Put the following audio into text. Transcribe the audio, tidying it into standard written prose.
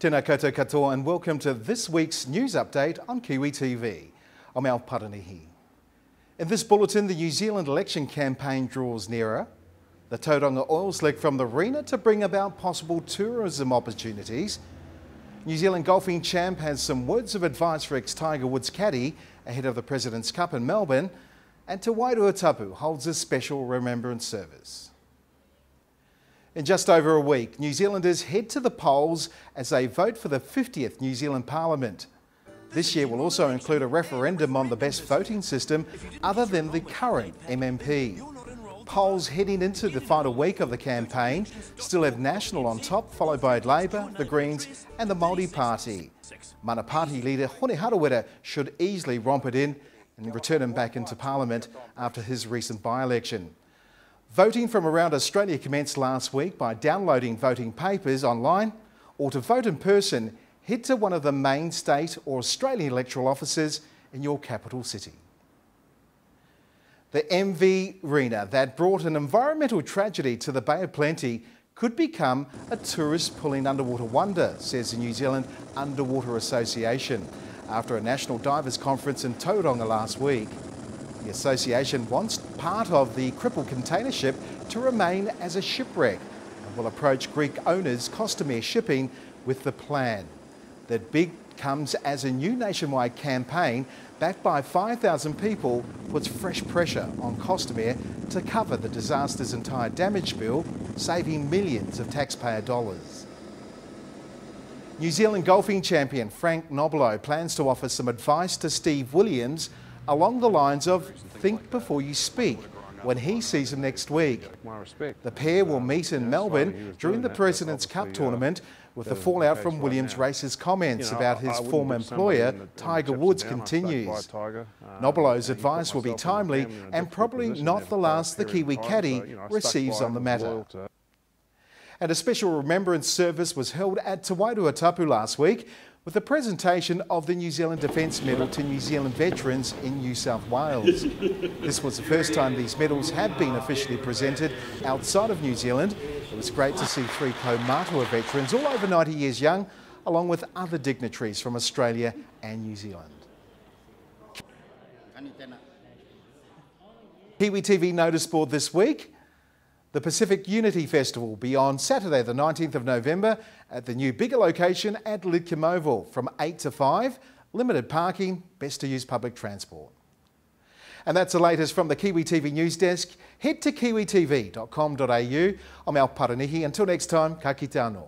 Tēnā koutou katoa and welcome to this week's news update on KiwiTV. I'm Al Paranihi. In this bulletin, the New Zealand election campaign draws nearer. The Tauranga oil slick from the Rena to bring about possible tourism opportunities. New Zealand golfing champ has some words of advice for ex-Tiger Woods caddy ahead of the President's Cup in Melbourne. And Te Wairua Tapu holds a special remembrance service. In just over a week, New Zealanders head to the polls as they vote for the 50th New Zealand Parliament. This year will also include a referendum on the best voting system other than the current MMP. Polls heading into the final week of the campaign still have National on top, followed by Labour, the Greens and the Māori Party. Mana Party leader Hone Harawira should easily romp it in and return him back into Parliament after his recent by-election. Voting from around Australia commenced last week by downloading voting papers online, or to vote in person, head to one of the main state or Australian electoral offices in your capital city. The MV Rena that brought an environmental tragedy to the Bay of Plenty could become a tourist pulling underwater wonder, says the New Zealand Underwater Association, after a national divers conference in Tauranga last week. The association wants part of the crippled container ship to remain as a shipwreck and will approach Greek owners Costamare Shipping with the plan. The bid comes as a new nationwide campaign backed by 5,000 people puts fresh pressure on Costamare to cover the disaster's entire damage bill, saving millions of taxpayer dollars. New Zealand golfing champion Frank Nobilo plans to offer some advice to Steve Williams along the lines of think before you speak when he sees him next week. The pair will meet in Melbourne during the President's Cup tournament, with the fallout from Williams' racist comments about his former employer, Tiger Woods, continues. Nobilo's advice will be timely and probably not the last the Kiwi caddy receives on the matter. And a special remembrance service was held at Te Wairua Tapu last week, with the presentation of the New Zealand Defence Medal to New Zealand veterans in New South Wales. This was the first time these medals have been officially presented outside of New Zealand. It was great to see 3 Kaumatua veterans, all over 90 years young, along with other dignitaries from Australia and New Zealand. KiwiTV notice board this week. The Pacific Unity Festival will be on Saturday the 19th of November at the new bigger location at Lidcombe Oval from 8 to 5. Limited parking, best to use public transport. And that's the latest from the KiwiTV News Desk. Head to kiwitv.com.au. I'm Al Paranihi. Until next time, ka kite anō.